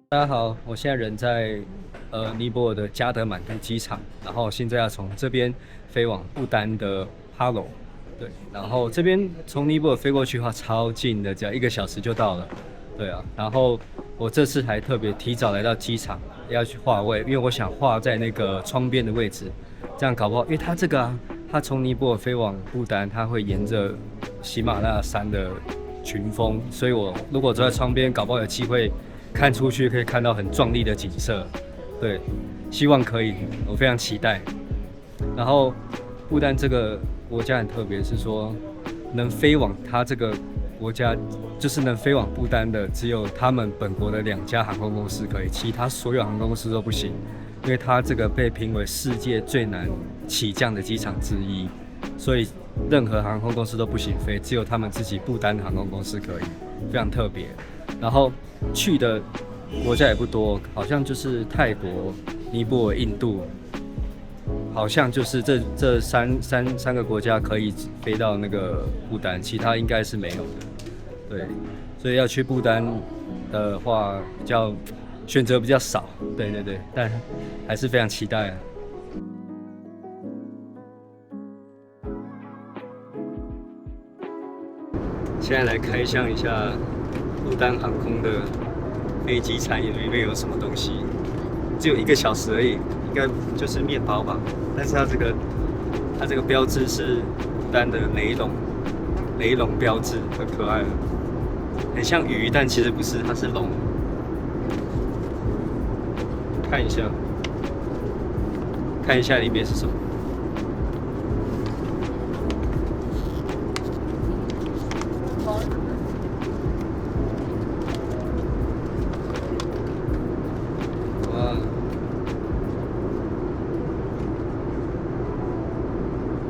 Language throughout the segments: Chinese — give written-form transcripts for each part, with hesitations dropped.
大家好，我现在人在尼泊尔的加德满都机场，然后现在要从这边飞往不丹的哈罗，对，然后这边从尼泊尔飞过去的话超近的，只要1个小时就到了，对啊，然后我这次还特别提早来到机场，要去画位，因为我想画在那个窗边的位置，这样搞不好，因为它这个啊，它从尼泊尔飞往不丹，它会沿着喜马拉雅山的群峰，所以我如果坐在窗边，搞不好有机会看出去可以看到很壮丽的景色。对，希望可以，我非常期待。然后不丹这个国家很特别，是说能飞往它这个国家，就是能飞往不丹的，只有他们本国的2家航空公司可以，其他所有航空公司都不行，因为它这个被评为世界最难起降的机场之一，所以任何航空公司都不行飞，只有他们自己不丹航空公司可以，非常特别。然后去的国家也不多，好像就是泰国、尼泊尔、印度，好像就是这三个国家可以飞到那个不丹，其他应该是没有的。对，所以要去不丹的话，选择比较少。对对对，但还是非常期待啊。现在来开箱一下不丹航空的飞机餐饮里面有什么东西。只有1个小时而已，应该就是面包吧。但是它这个标志是不丹的雷龙标志，很可爱，很像鱼，但其实不是，它是龙。看一下，看一下里面是什么。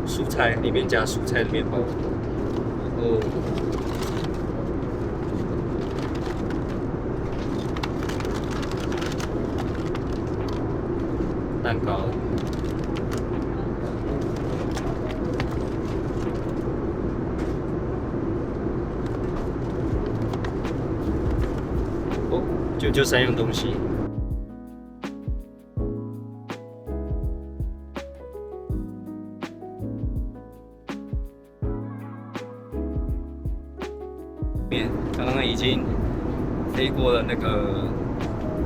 蔬菜里面加蔬菜的面包，然后蛋糕，哦，就3样东西。刚刚已经飞过了那个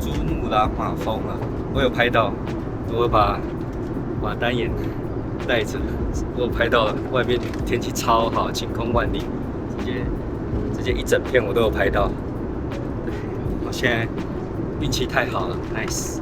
珠穆朗玛峰了，我有拍到，我把单眼带着，我有拍到了，外面天气超好，晴空万里，直接一整片我都有拍到。我现在运气太好了 ，nice。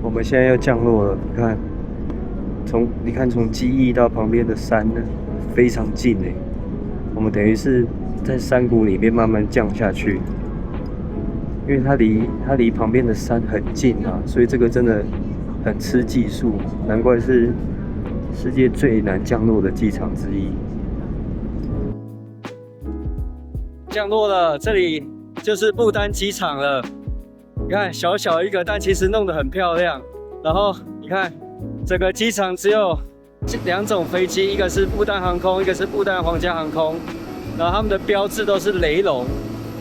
我们现在要降落了，你看从机翼到旁边的山呢，非常近哎。我们等于是在山谷里面慢慢降下去，因为它离旁边的山很近啊，所以这个真的很吃技术，难怪是世界最难降落的机场之一。降落了，这里就是不丹机场了。你看小小一个，但其实弄得很漂亮。然后你看，整个机场只有2种飞机，一个是不丹航空，一个是不丹皇家航空。然后他们的标志都是雷龙，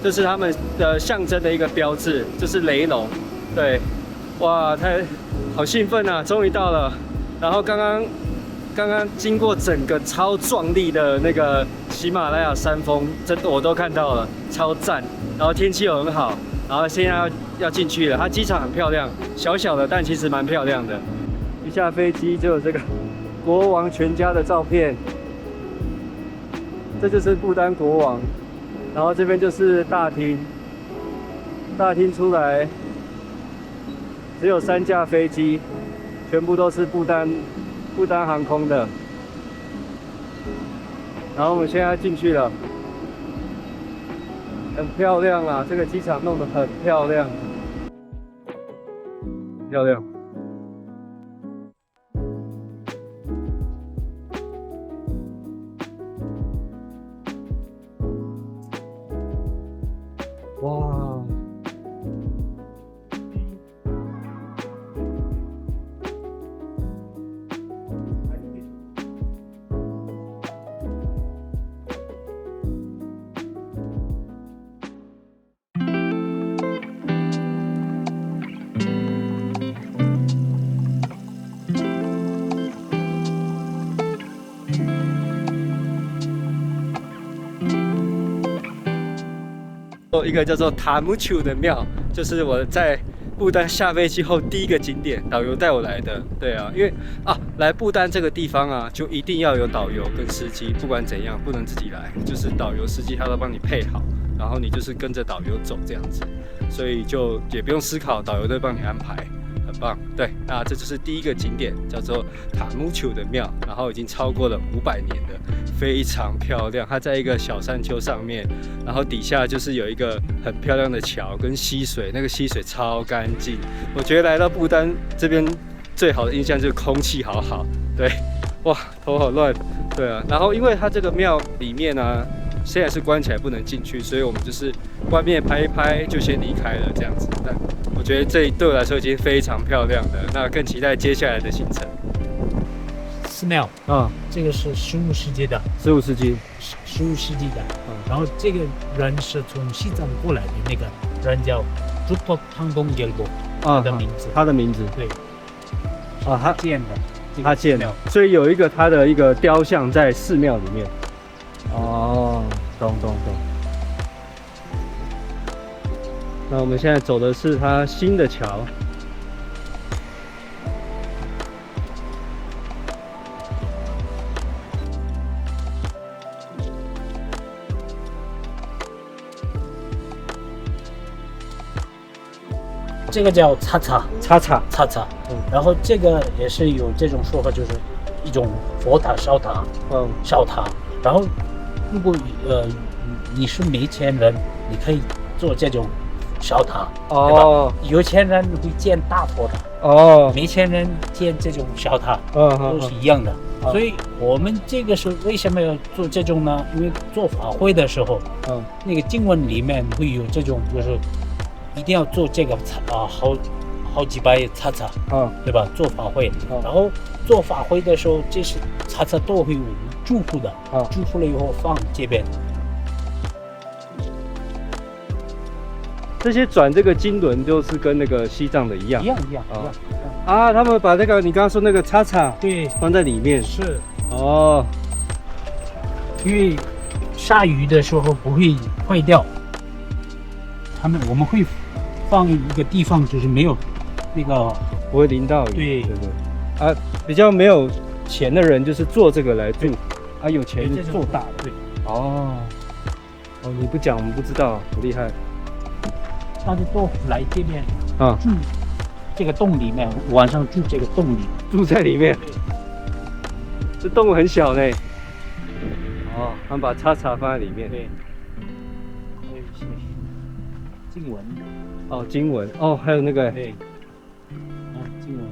这是他们的象征的一个标志，就是雷龙。对，哇，好兴奋啊！终于到了。然后刚刚经过整个超壮丽的那个喜马拉雅山峰，真的我都看到了，超赞。然后天气又很好。然后现在要进去了，它机场很漂亮，小小的，但其实蛮漂亮的。一下飞机就有这个国王全家的照片，这就是不丹国王。然后这边就是大厅，大厅出来只有3架飞机，全部都是不丹航空的。然后我们现在要进去了。很漂亮啦，这个机场弄得很漂亮。漂亮。哇！一个叫做塔木丘的庙，就是我在不丹下飞机后第一个景点，导游带我来的。对啊，因为来不丹这个地方啊，就一定要有导游跟司机，不管怎样不能自己来，就是导游司机他都帮你配好，然后你就是跟着导游走这样子，所以就也不用思考，导游都会帮你安排。很棒，对，那这就是第一个景点，叫做塔木丘的庙，然后已经超过了500年了，非常漂亮。它在一个小山丘上面，然后底下就是有一个很漂亮的桥跟溪水，那个溪水超干净。我觉得来到不丹这边最好的印象就是空气好好，对，哇，头好乱，对啊。然后因为它这个庙里面呢，现在是关起来不能进去，所以我们就是外面拍一拍就先离开了这样子。但我觉得这对我来说已经非常漂亮了，那更期待接下来的行程。寺庙这个是15世纪的，15世纪，15世纪的。然后这个人是从西藏过来的，那个人叫朱托汤东耶波，他的名字。他的名字。对。他建的。他建的，所以有一个他的一个雕像在寺庙里面。哦，懂。那我们现在走的是它新的桥。这个叫叉叉，然后这个也是有这种说法，就是一种佛塔、烧塔，然后如果你是没钱人，你可以做这种小塔，对吧？有钱人会建大佛塔，没钱人建这种小塔，都是一样的。所以我们这个是为什么要做这种呢？因为做法会的时候，那个经文里面会有这种，就是一定要做这个好几百叉，对吧？做法会，然后做法会的时候，这是叉都会有祝福的，祝福了以后放这边。这些转这个经轮就是跟那个西藏的一样，一样。他们把那个你刚刚说那个叉对放在里面，是因为下雨的时候不会坏掉。我们会放一个地方，就是没有那个不会淋到雨，对。比较没有钱的人就是做这个来住，有钱就做大的，对。你不讲我们不知道，好厉害。他的都来这边住这个洞里面，晚上住这个洞里，住在里面。这洞很小呢。他们把叉放在里面。对。还有一些经文。经文。还有那个。对。经文。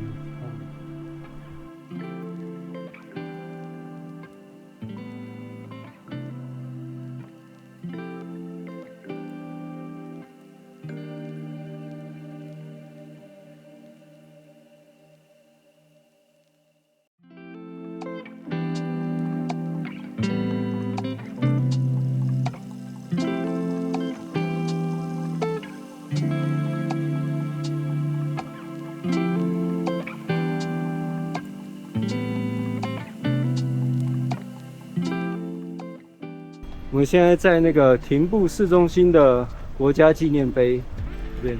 我们现在在那个廷布市中心的国家纪念碑这边，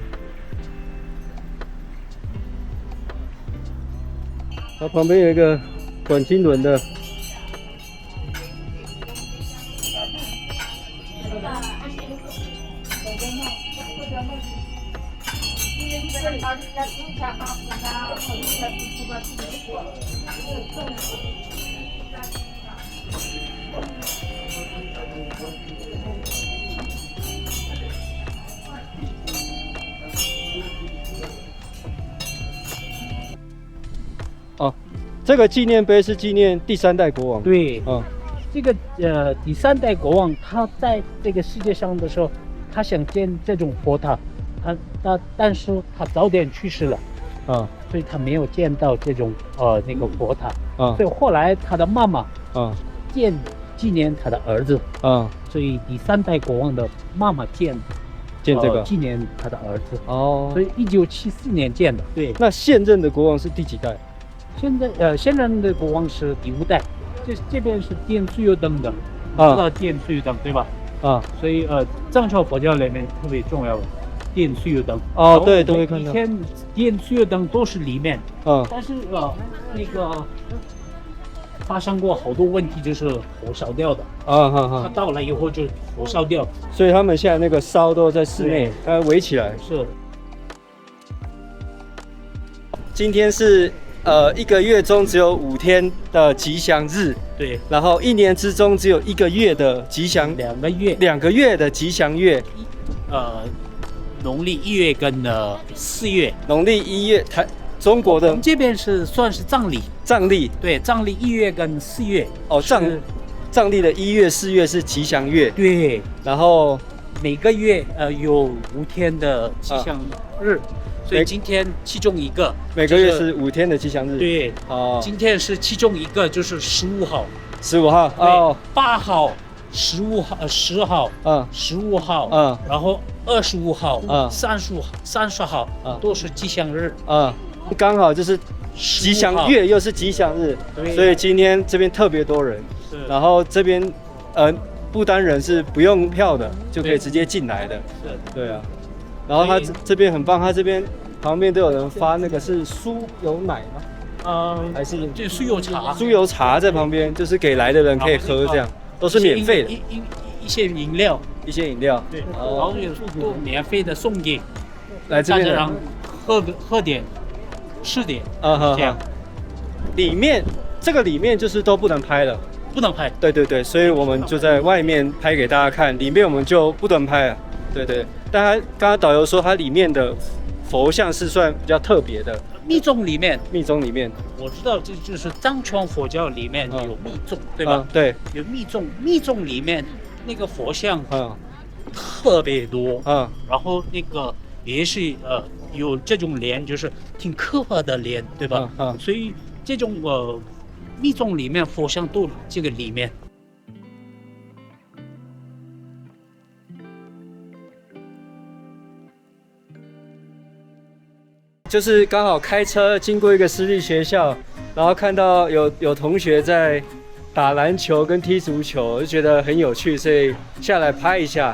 它旁边有一个转经轮的。这个纪念碑是纪念第3代国王。对，嗯，这个第3代国王他在这个世界上的时候，他想建这种佛塔，但是他早点去世了，所以他没有见到这种那个佛塔，所以后来他的妈妈纪念他的儿子，所以第3代国王的妈妈建这个纪念他的儿子。所以1974年建的。对，那现任的国王是第几代？现任的国王是第5代，这边是殿酥油灯的，知道殿酥油灯对吧？所以藏传佛教里面特别重要的殿酥油灯。对，都会看到。以前殿酥油灯都是里面，但是那个发生过好多问题，就是火烧掉的。它到了以后就火烧掉，所以他们现在那个烧都在室内，围起来。是。今天是1个月中只有5天的吉祥日，对。然后1年之中只有1个月的吉祥，2个月的吉祥月，农历1月跟4月。农历1月中国的这边是算是藏历。对，藏历1月跟4月。藏历的1月、4月是吉祥月。对。然后每个月有5天的吉祥日。所以今天其中一个，每个月是5天的吉祥日。对，今天是其中一个，就是15号。15号，8号、15号、10号、15号，然后25号、30号，都是吉祥日。刚好就是吉祥月又是吉祥日，所以今天这边特别多人。然后这边不丹人是不用票的，就可以直接进来的。对啊。然后他这边很棒，他这边旁边都有人发那个是酥油奶吗？还是就酥油茶？酥油茶在旁边，就是给来的人可以喝，这样都是免费的。一些饮料。对，然后都免费的送给来这边的人喝点、吃点。这样。这个里面就是都不能拍了。不能拍。对，所以我们就在外面拍给大家看，里面我们就不能拍了。对，但他刚刚导游说，它里面的佛像是算比较特别的。密宗里面，我知道，这就是藏传佛教里面有密宗，对吧？对，有密宗里面那个佛像特别多，然后那个也是有这种莲，就是挺刻薄的莲，对吧？所以这种密宗里面佛像都这个里面。就是刚好开车经过一个私立学校，然后看到有同学在打篮球跟踢足球，就觉得很有趣，所以下来拍一下。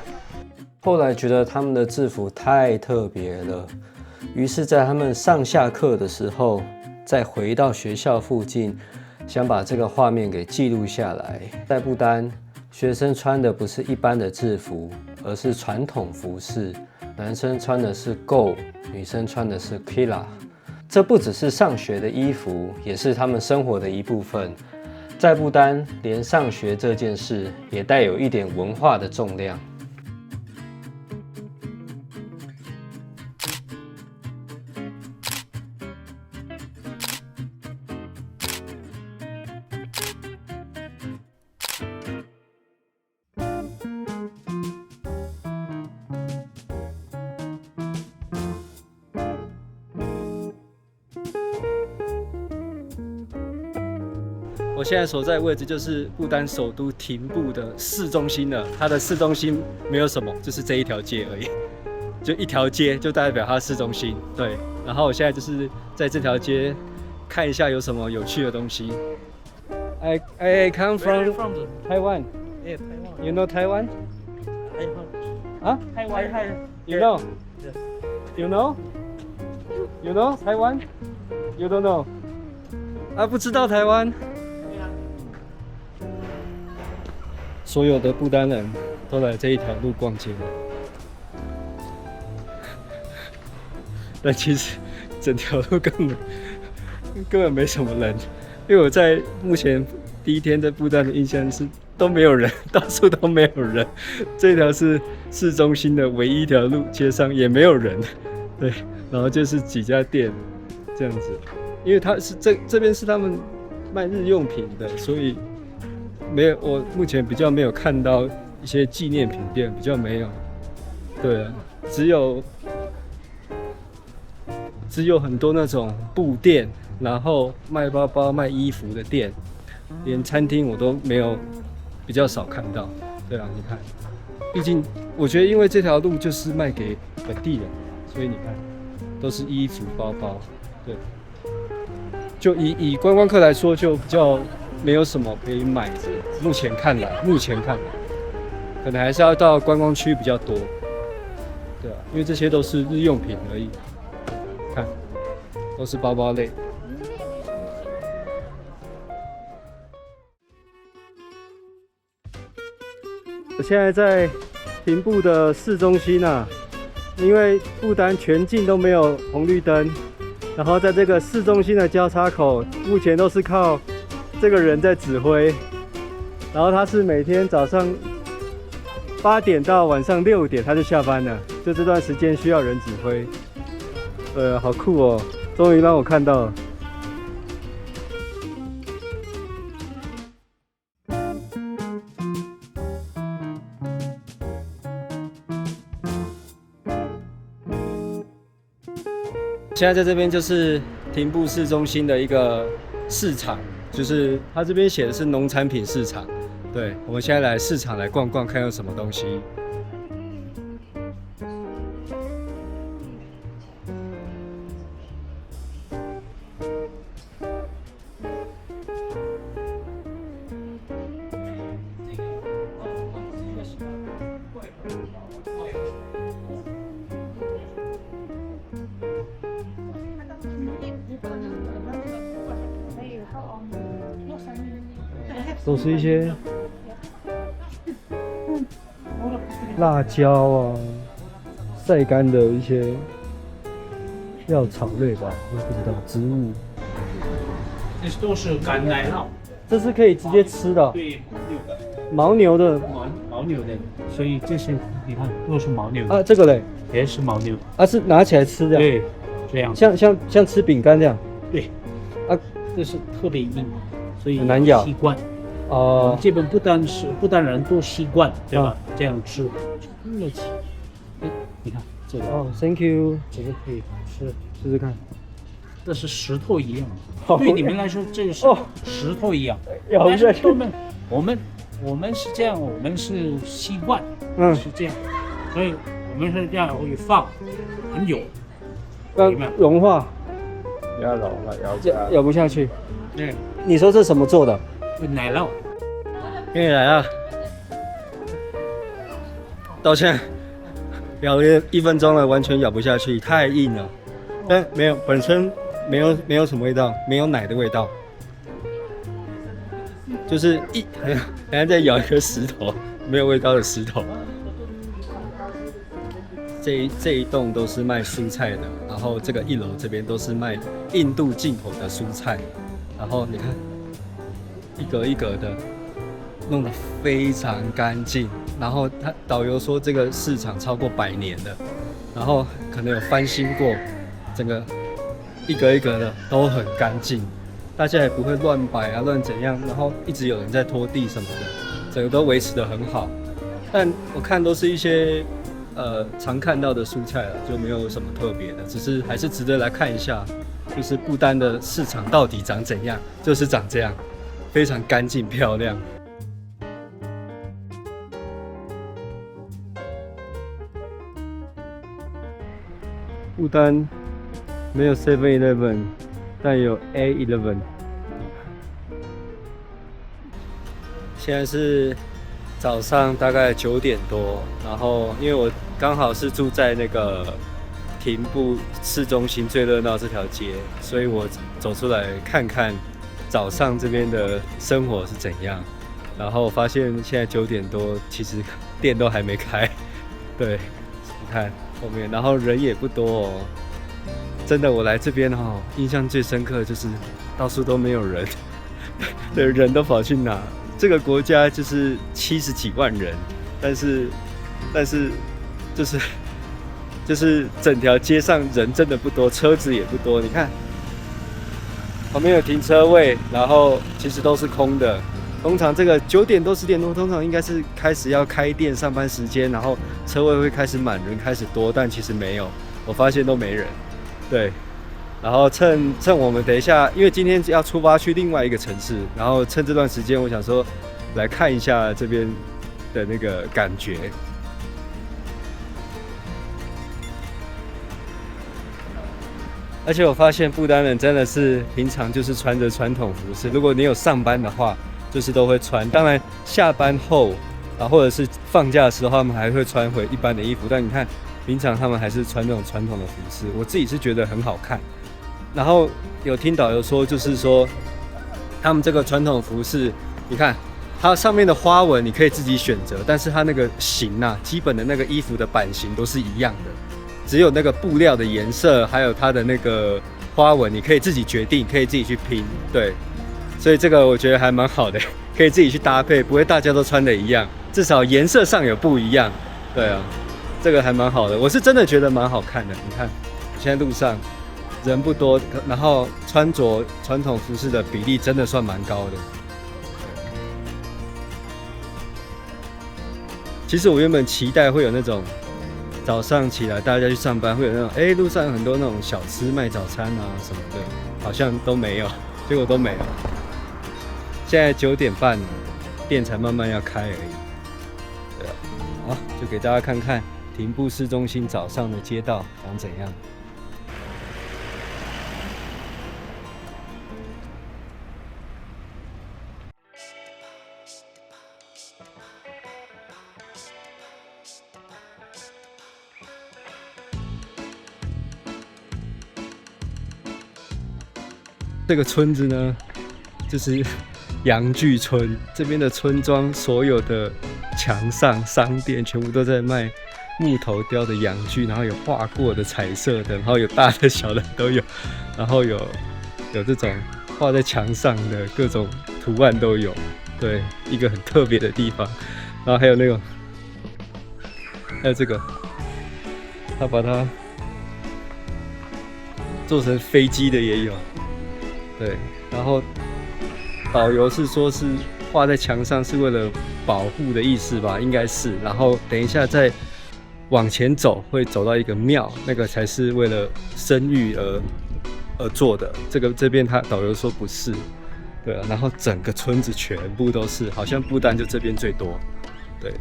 后来觉得他们的制服太特别了，于是在他们上下课的时候，再回到学校附近，想把这个画面给记录下来。在不丹，学生穿的不是一般的制服，而是传统服饰。男生穿的是 Go， 女生穿的是 Kila。这不只是上学的衣服，也是他们生活的一部分。在不丹，连上学这件事也带有一点文化的重量。我现在所在的位置就是不丹首都廷布的市中心了。它的市中心没有什么，就是这一条街而已，就一条街就代表它的市中心。对，然后我现在就是在这条街看一下有什么有趣的东西。I come from Taiwan. Yeah, Taiwan. You know Taiwan? Taiwan. You know? Yes. You know? You know Taiwan? You don't know? 不知道台湾。所有的不丹人都来这一条路逛街，但其实整条路根本没什么人，因为我在目前第1天在不丹的印象是都没有人，到处都没有人。这条是市中心的唯一一条路，街上也没有人，对，然后就是几家店这样子，因为它是这边是他们卖日用品的，所以没有，我目前比较没有看到一些纪念品店，比较没有。对啊，只有很多那种布店，然后卖包包、卖衣服的店，连餐厅我都没有，比较少看到。对啊，你看，毕竟我觉得，因为这条路就是卖给本地人，所以你看，都是衣服、包包。对，就以观光客来说，就比较没有什么可以买的。目前看来，可能还是要到观光区比较多。对啊，因为这些都是日用品而已。看，都是包包类。我现在在廷布的市中心啊，因为不丹全境都没有红绿灯，然后在这个市中心的交叉口，目前都是靠这个人在指挥，然后他是每天早上8点到晚上6点他就下班了，就这段时间需要人指挥。好酷哦，终于让我看到了。现在在这边就是廷布市中心的一个市场，就是它这边写的是农产品市场。对，我们现在来市场来逛逛，看有什么东西。都是一些辣椒啊，晒干的一些药草类吧，我不知道植物。这都是干奶酪，这是可以直接吃的、哦。对，牦牛的，牦牛的，所以这些你看都是牦牛啊，这个嘞也是牦牛啊，是拿起来吃的。对，这样像吃饼干这样。对，啊，这是特别硬，所以很难咬习惯。哦，基本不但人都习惯，对吧？这样吃，热气。你看这个哦 ，Thank you， 这个可以吃，试试看。这是石头一样，好对你们来说这个是石头一样。咬但是下去。我们是这样，我们是习惯，是这样，所以我们是这样会放很久，要融化，要融了，咬不下去。对，你说这什么做的？奶酪。给你来啊！道歉，咬了1分钟了，完全咬不下去，太硬了。但没有，本身没有什么味道，没有奶的味道，就是好像在咬一颗石头，没有味道的石头。这一栋都是卖蔬菜的，然后这个1楼这边都是卖印度进口的蔬菜，然后你看一格一格的。弄得非常干净，然后他导游说这个市场超过100年了，然后可能有翻新过，整个一格一格的都很干净，大家也不会乱摆啊乱怎样，然后一直有人在拖地什么的，整个都维持得很好。但我看都是一些常看到的蔬菜了，就没有什么特别的，只是还是值得来看一下，就是不丹的市场到底长怎样，就是长这样，非常干净漂亮。不丹没有 7-Eleven， 但有 A11。现在是早上大概9点多，然后因为我刚好是住在那个廷布市中心最热闹这条街，所以我走出来看看早上这边的生活是怎样。然后发现现在9点多，其实店都还没开。对，你看后面，然后人也不多哦。真的，我来这边印象最深刻的就是到处都没有人，对，人都跑去哪？这个国家就是70几万人，但是就是整条街上人真的不多，车子也不多。你看，旁边有停车位，然后其实都是空的。通常这个9点多10点多，通常应该是开始要开店上班时间，然后车位会开始满人开始多，但其实没有，我发现都没人。对，然后趁我们等一下，因为今天要出发去另外一个城市，然后趁这段时间，我想说来看一下这边的那个感觉。而且我发现不丹人真的是平常就是穿着传统服饰，如果你有上班的话，就是都会穿。当然下班后啊，或者是放假的时候，他们还会穿回一般的衣服。但你看，平常他们还是穿这种传统的服饰，我自己是觉得很好看。然后有听导游说，就是说他们这个传统服饰，你看它上面的花纹你可以自己选择，但是它那个型啊，基本的那个衣服的版型都是一样的。只有那个布料的颜色，还有它的那个花纹，你可以自己决定，可以自己去拼，对，所以这个我觉得还蛮好的，可以自己去搭配，不会大家都穿的一样，至少颜色上有不一样，对啊，这个还蛮好的，我是真的觉得蛮好看的。你看，现在路上人不多，然后穿着传统服饰的比例真的算蛮高的。其实我原本期待会有那种。早上起来，大家去上班会有那种，路上有很多那种小吃卖早餐啊什么的，好像都没有，结果都没有。现在9点半了，店才慢慢要开而已。对啊，好，就给大家看看廷布市中心早上的街道长怎样。这个村子呢，就是洋具村。这边的村庄所有的墙上商店全部都在卖木头雕的洋具，然后有画过的彩色的，然后有大的小的都有，然后有这种画在墙上的各种图案都有。对，一个很特别的地方。然后还有那种，还有这个，他把它做成飞机的也有。对，然后导游是说是画在墙上是为了保护的意思吧，应该是。然后等一下再往前走，会走到一个庙，那个才是为了生育而做的。这边他导游说不是，对啊。然后整个村子全部都是，好像不丹就这边最多，对，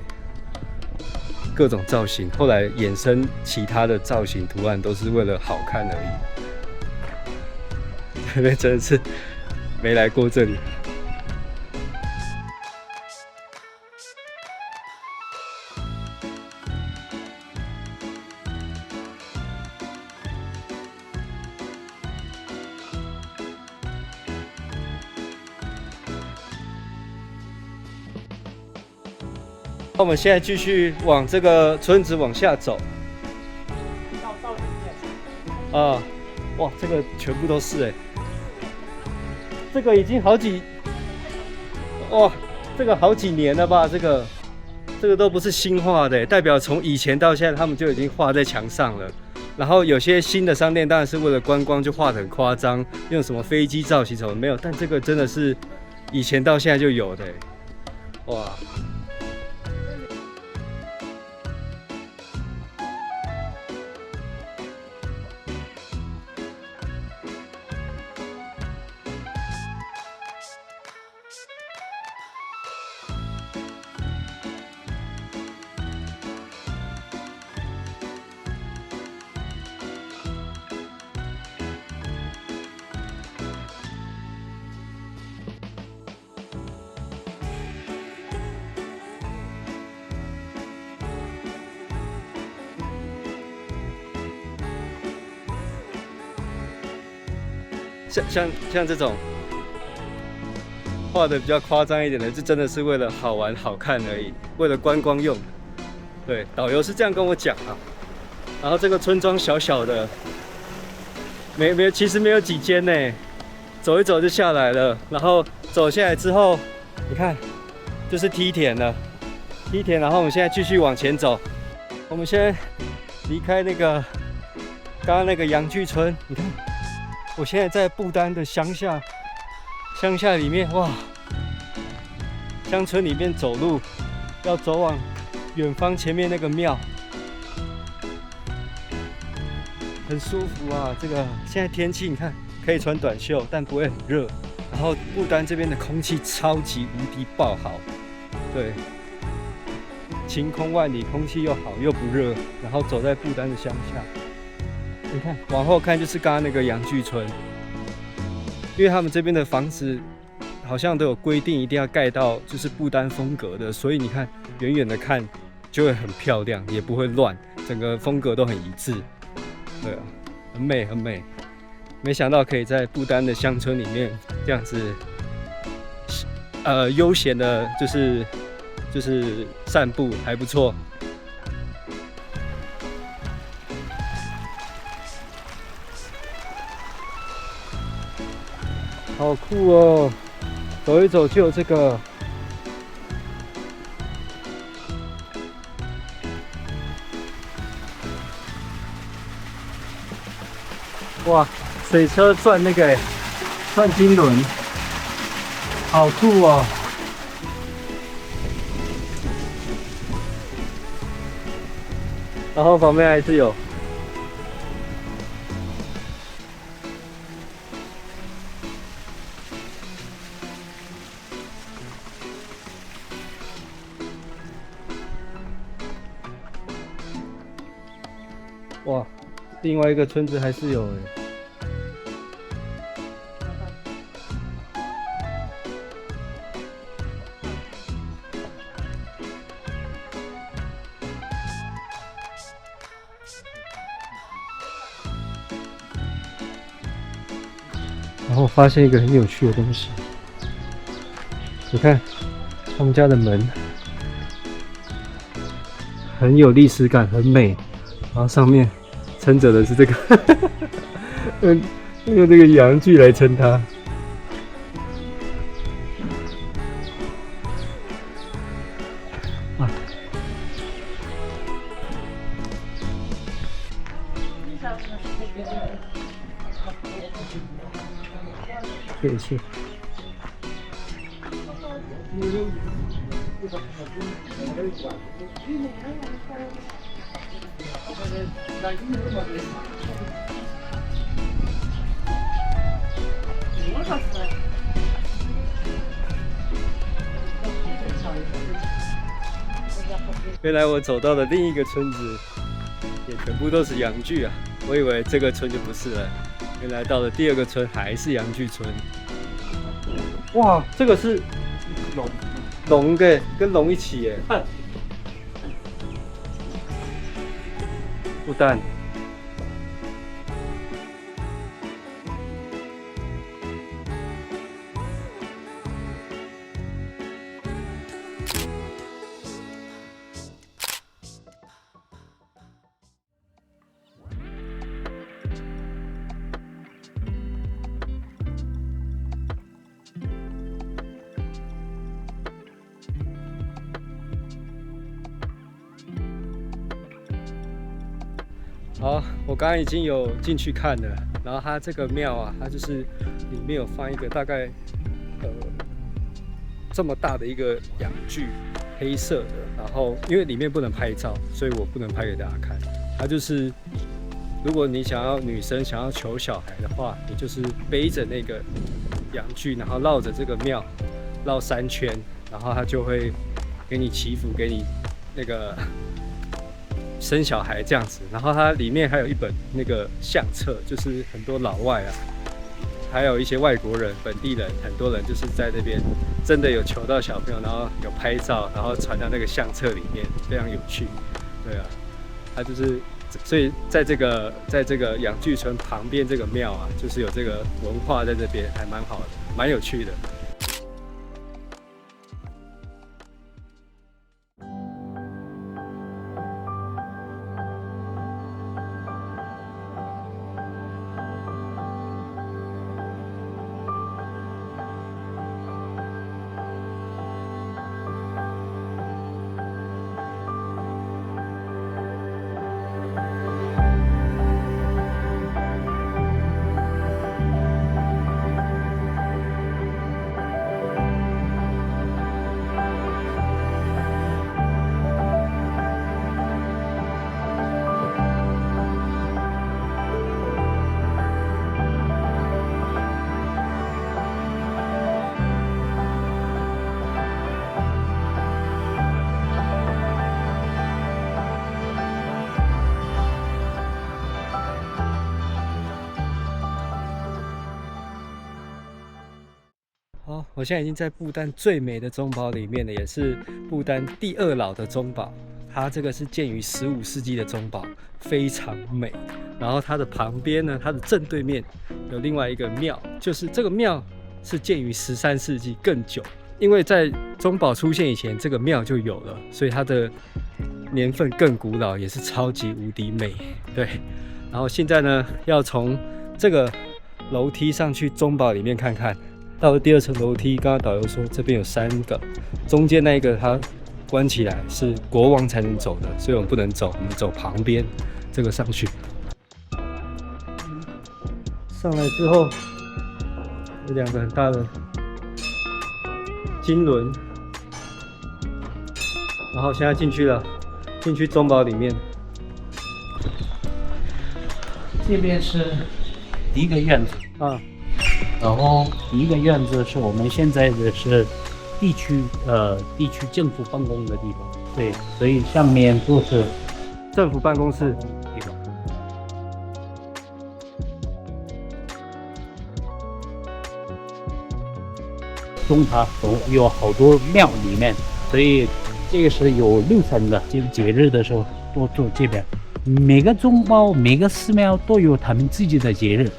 各种造型，后来衍生其他的造型图案都是为了好看而已。这边真的是没来过这里。我们现在继续往这个村子往下走。到里面。啊，哇，这个全部都是哎。这个已经好几，哇，这个好几年了吧？这个都不是新画的，代表从以前到现在他们就已经画在墙上了。然后有些新的商店当然是为了观光就画得很夸张，用什么飞机造型什么没有，但这个真的是以前到现在就有的，哇！像这种画的比较夸张一点的，就真的是为了好玩好看而已，为了观光用的。对，导游是这样跟我讲啊。然后这个村庄小小的，其实没有几间呢，走一走就下来了。然后走下来之后，你看就是梯田了，梯田。然后我们现在继续往前走，我们现在离开那个刚刚那个洋具村，你看。我现在在不丹的乡下里面，哇，乡村里面走路，要走往远方前面那个庙，很舒服啊。这个现在天气你看可以穿短袖，但不会很热。然后不丹这边的空气超级无敌爆好，对，晴空万里，空气又好又不热。然后走在不丹的乡下，你看往后看就是刚刚那个阳具村，因为他们这边的房子好像都有规定，一定要盖到就是不丹风格的，所以你看远远的看就会很漂亮，也不会乱，整个风格都很一致。对啊，很美很美。没想到可以在不丹的乡村里面这样子，悠闲的，就是散步，还不错。好酷哦！走一走就有这个。哇，水车转那个转金轮，好酷哦！然后旁边还是有哇，另外一个村子还是有哎。然后发现一个很有趣的东西，你看他们家的门很有历史感，很美。然后上面撑着的是这个，用这个阳具来撑它。啊，可以去。原来我走到了另一个村子，也全部都是阳具啊！我以为这个村就不是了，原来到了第二个村还是阳具村。哇，这个是龙的，跟龙一起耶！不但好，我刚刚已经有进去看了，然后它这个庙啊，它就是里面有放一个大概这么大的一个阳具，黑色的，然后因为里面不能拍照，所以我不能拍给大家看。它就是如果你想要女生想要求小孩的话，你就是背着那个阳具，然后绕着这个庙绕3圈，然后它就会给你祈福，给你那个生小孩这样子。然后它里面还有一本那个相册，就是很多老外啊，还有一些外国人、本地人，很多人就是在那边真的有求到小朋友，然后有拍照，然后传到那个相册里面，非常有趣。对啊，它就是。所以在这个阳具村旁边这个庙啊，就是有这个文化在这边，还蛮好的，蛮有趣的。我现在已经在不丹最美的钟堡里面了，也是不丹第2老的钟堡。它这个是建于15世纪的钟堡，非常美。然后它的旁边呢，它的正对面有另外一个庙，就是这个庙是建于13世纪更久。因为在钟堡出现以前，这个庙就有了，所以它的年份更古老，也是超级无敌美。对，然后现在呢，要从这个楼梯上去钟堡里面看看。到了第2层楼梯，刚刚导游说这边有3个，中间那一个它关起来是国王才能走的，所以我们不能走，我们走旁边这个上去。上来之后有2个很大的金轮，然后现在进去了，进去钟堡里面。这边是第一个院子啊，然后第一个院子是我们现在的是地区政府办公的地方，对，所以上面都是政府办公室地方。钟塔有好多庙里面，所以这个是有6层的。节日的时候都住这边，每个钟堡、每个寺庙都有他们自己的节日。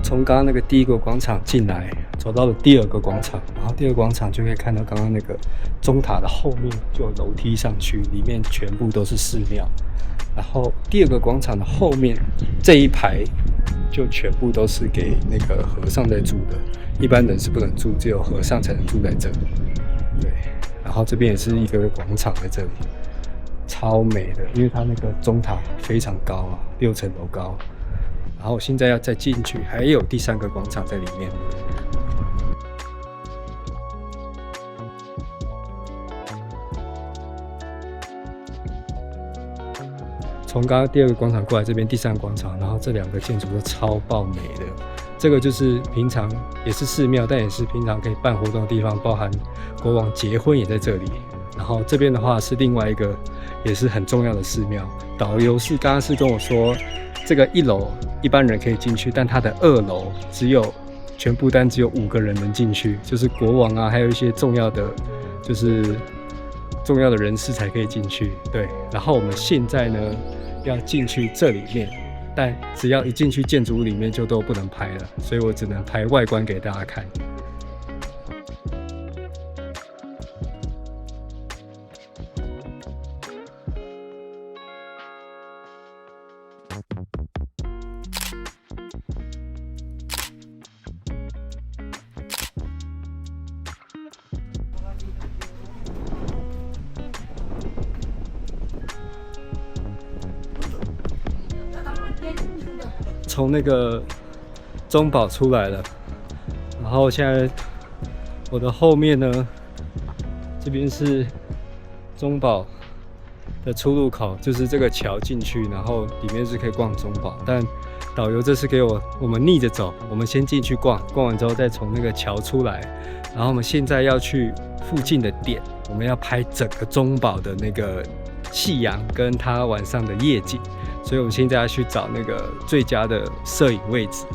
从刚刚那个第1个广场进来，走到了第2个广场，然后第2个广场就可以看到刚刚那个钟塔的后面就有楼梯上去，里面全部都是寺庙。然后第2个广场的后面这一排就全部都是给那个和尚在住的，一般人是不能住，只有和尚才能住在这里。对，然后这边也是一个广场在这里，超美的，因为它那个钟塔非常高啊，6层楼高。然后现在要再进去，还有第3个广场在里面。从刚刚第2个广场过来，这边第3个广场，然后这2个建筑都超爆美的。这个就是平常也是寺庙，但也是平常可以办活动的地方，包含国王结婚也在这里。然后这边的话是另外一个也是很重要的寺庙。导游是刚刚是跟我说，这个1楼一般人可以进去，但它的2楼全不丹只有5个人能进去，就是国王啊，还有一些重要的人士才可以进去。对，然后我们现在呢要进去这里面，但只要一进去建筑物里面就都不能拍了，所以我只能拍外观给大家看。从那个钟堡出来了，然后现在我的后面呢，这边是钟堡的出入口，就是这个桥进去，然后里面是可以逛钟堡。但导游这次给我们逆着走，我们先进去逛，逛完之后再从那个桥出来。然后我们现在要去附近的点，我们要拍整个钟堡的那个夕阳跟它晚上的夜景。所以我们现在要去找那个最佳的摄影位置。